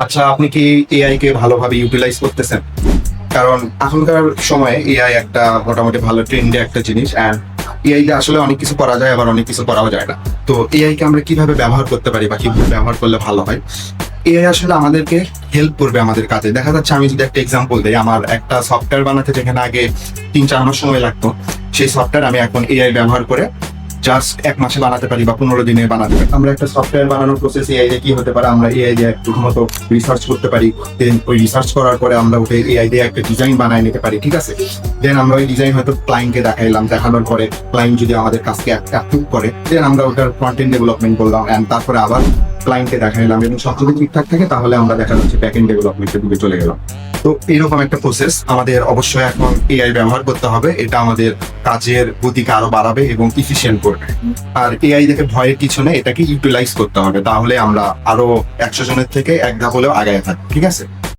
আচ্ছা, আপনি কি এআই কে ভালোভাবে ইউটিলাইজ করতেছেন? কারণ এখনকার সময়ে এআই একটা মোটামুটি ভালো ট্রেন্ডে একটা জিনিস, অ্যান্ড এআই দিয়ে আসলে অনেক কিছু করা যায়, আবার অনেক কিছু করাও যায় না। তো এআই কে আমরা কিভাবে ব্যবহার করতে পারি বা কিভাবে ব্যবহার করলে ভালো হয়? এআই আসলে আমাদেরকে হেল্প করবে আমাদের কাজে। দেখা যাচ্ছে, আমি যদি একটা এক্সাম্পল দিই, আমার একটা সফটওয়্যার বানাতে যেখানে আগে 3-4 মাস সময় লাগতো, সেই সফটওয়্যার আমি এখন এআই ব্যবহার করে জাস্ট 1 মাসে বানাতে পারি বা 15 দিনে বানাতে পারি। আমরা একটা সফটওয়্যার বানানোর প্রসেস এআই দিয়ে কি হতে পারে, আমরা এআই দিয়ে প্রথমত রিসার্চ করতে পারি, দেন ওই রিসার্চ করার পরে আমরা ওকে এআই দিয়ে একটা ডিজাইন বানায় নিতে পারি, ঠিক আছে। দেন আমরা ওই ডিজাইন হয়তো ক্লায়েন্টকে দেখাইলাম, দেখানোর পরে ক্লায়েন্ট যদি আমাদের কাজকে অ্যাপ্রুভ করে, দেন আমরা ওটার ফ্রন্ট-এন্ড ডেভেলপমেন্ট করলাম, অ্যান্ড তারপরে আবার ক্লায়েন্টকে দেখাইলাম, এবং সব যদি ঠিকঠাক থাকে তাহলে আমরা দেখা যাচ্ছে ব্যাক-এন্ড ডেভেলপমেন্টের দিকে চলে গেলাম। তো এইরকম একটা প্রসেস আমাদের অবশ্যই এখন এআই ব্যবহার করতে হবে। এটা আমাদের কাজের গতিকে আরো বাড়াবে এবং ইফিশিয়েন্ট করবে। আর এআই দেখে ভয়ের কিছু নেই, এটাকে ইউটিলাইজ করতে হবে, তাহলে আমরা আরো 100 জনের থেকে এক ধাপ হলেও আগায় থাকবো, ঠিক আছে।